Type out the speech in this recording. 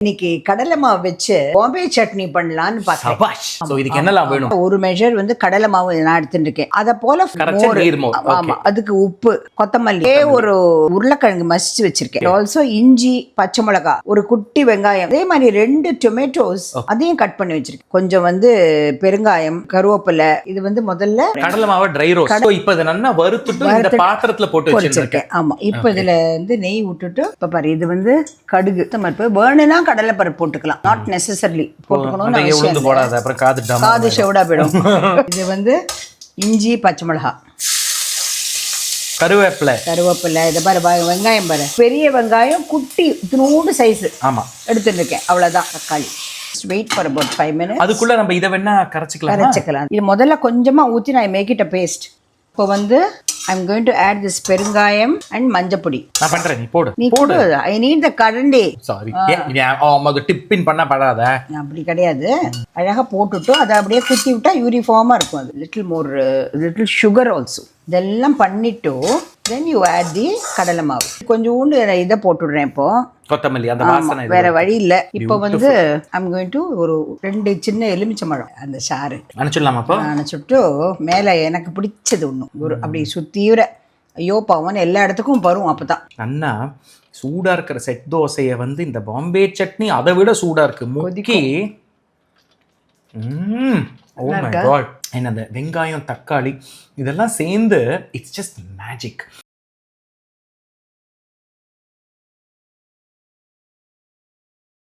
இன்னைக்கு கடலை மாவு வச்சு பாம்பே சட்னி பண்ணலாம்னு பார்த்தேன். சோ இதுக்கு என்னலாம் வேணும்? ஒரு மெஷர் வந்து கடலை மாவு நான் எடுத்துட்டு இருக்கேன். அத போல கரைச்ச நீர் மோர். ஆமா, அதுக்கு உப்பு, கொத்தமல்லி, ஒரு உருளைக்கிழங்கு மசிச்சு வச்சிருக்கேன். ஆல்சோ இஞ்சி, பச்சை மிளகாய், ஒரு குட்டி வெங்காயம், அதே மாதிரி 2 டொமேட்டோஸ் அதையும் கட் பண்ணி வச்சிருக்கேன். கொஞ்சம் வந்து பெருங்காயம், கருவேப்பிலை. இது வந்து முதல்ல கடலை மாவு ட்ரை ரோஸ்ட். சோ இப்போ இத நல்லா வறுத்துட்டு இந்த பாத்திரத்துல போட்டு வச்சிருக்கேன். ஆமா, இப்போ இதுல வந்து நெய் விட்டுட்டு இப்ப பாரு, இது வந்து கடுகு, பருப்பு வேணும்னா கடலை பருப்பு போட்டுக்கலாம். நாட் நெசசரிலி போட்டுக்கணும்னு அவசியம் இல்லை. போடாத, அப்புறம் காது செவடா போயிடும். இது வந்து இஞ்சி, பச்சை மிளகாய், கருவேப்பிலை, இதை பாரு, வெங்காயம் பாரு, பெரிய வெங்காயம் குட்டி இத்தினோடு சைஸ் ஆமா எடுத்துட்டு இருக்கேன். அவ்வளவுதான். தக்காளி. Wait for about 5 minutes. அதுக்குள்ள நம்ம இதை வேணா கரைச்சிக்கலாம். இது முதல்ல கொஞ்சமா ஊத்தி நான் மேக் இட் அ பேஸ்ட். இப்போ வந்து I'm going to add this பெருங்காயம் and மஞ்சப்பொடி. நான் பண்றேன், நீ போடு. I need the கரண்டி. சாரி, அது டிப்பின் பண்ண படாத. அப்படி கிடையாது. அழகா போட்டுட்டு அதை அப்படியே குத்தி விட்டா யூனிஃபார்மா இருக்கும். அது லிட்டில் சுகர் ஆல்சோ. இதெல்லாம் பண்ணிட்டு then you add the கடலை மாவு. கொஞ்சோண்டு இதை போட்டுடுறேன். இப்போ கொத்தமல்லி, அந்த வாசனை வேற வழி இல்ல. இப்போ வந்து I'm going to ஒரு 2 சின்ன எலுமிச்சம்பழம் அந்த சாறு அணைச்சிடலாமா? அப்போ அணைச்சிட்டு மேல எனக்கு பிடிச்சது ஒண்ணு ஒரு அப்படி சுத்தீவிர, ஐயோ பாவன் எல்லா இடத்துக்கும் வரும். அப்பதான் அண்ணா சூடா இருக்கிற செட் தோசையை வந்து இந்த பாம்பே சட்னி அதை விட சூடா இருக்கு. முக்கி ஓ மை காட். என்ன அந்த வெங்காயம், தக்காளி இதெல்லாம் சேர்ந்து இட்ஸ் ஜஸ்ட் மேஜிக்.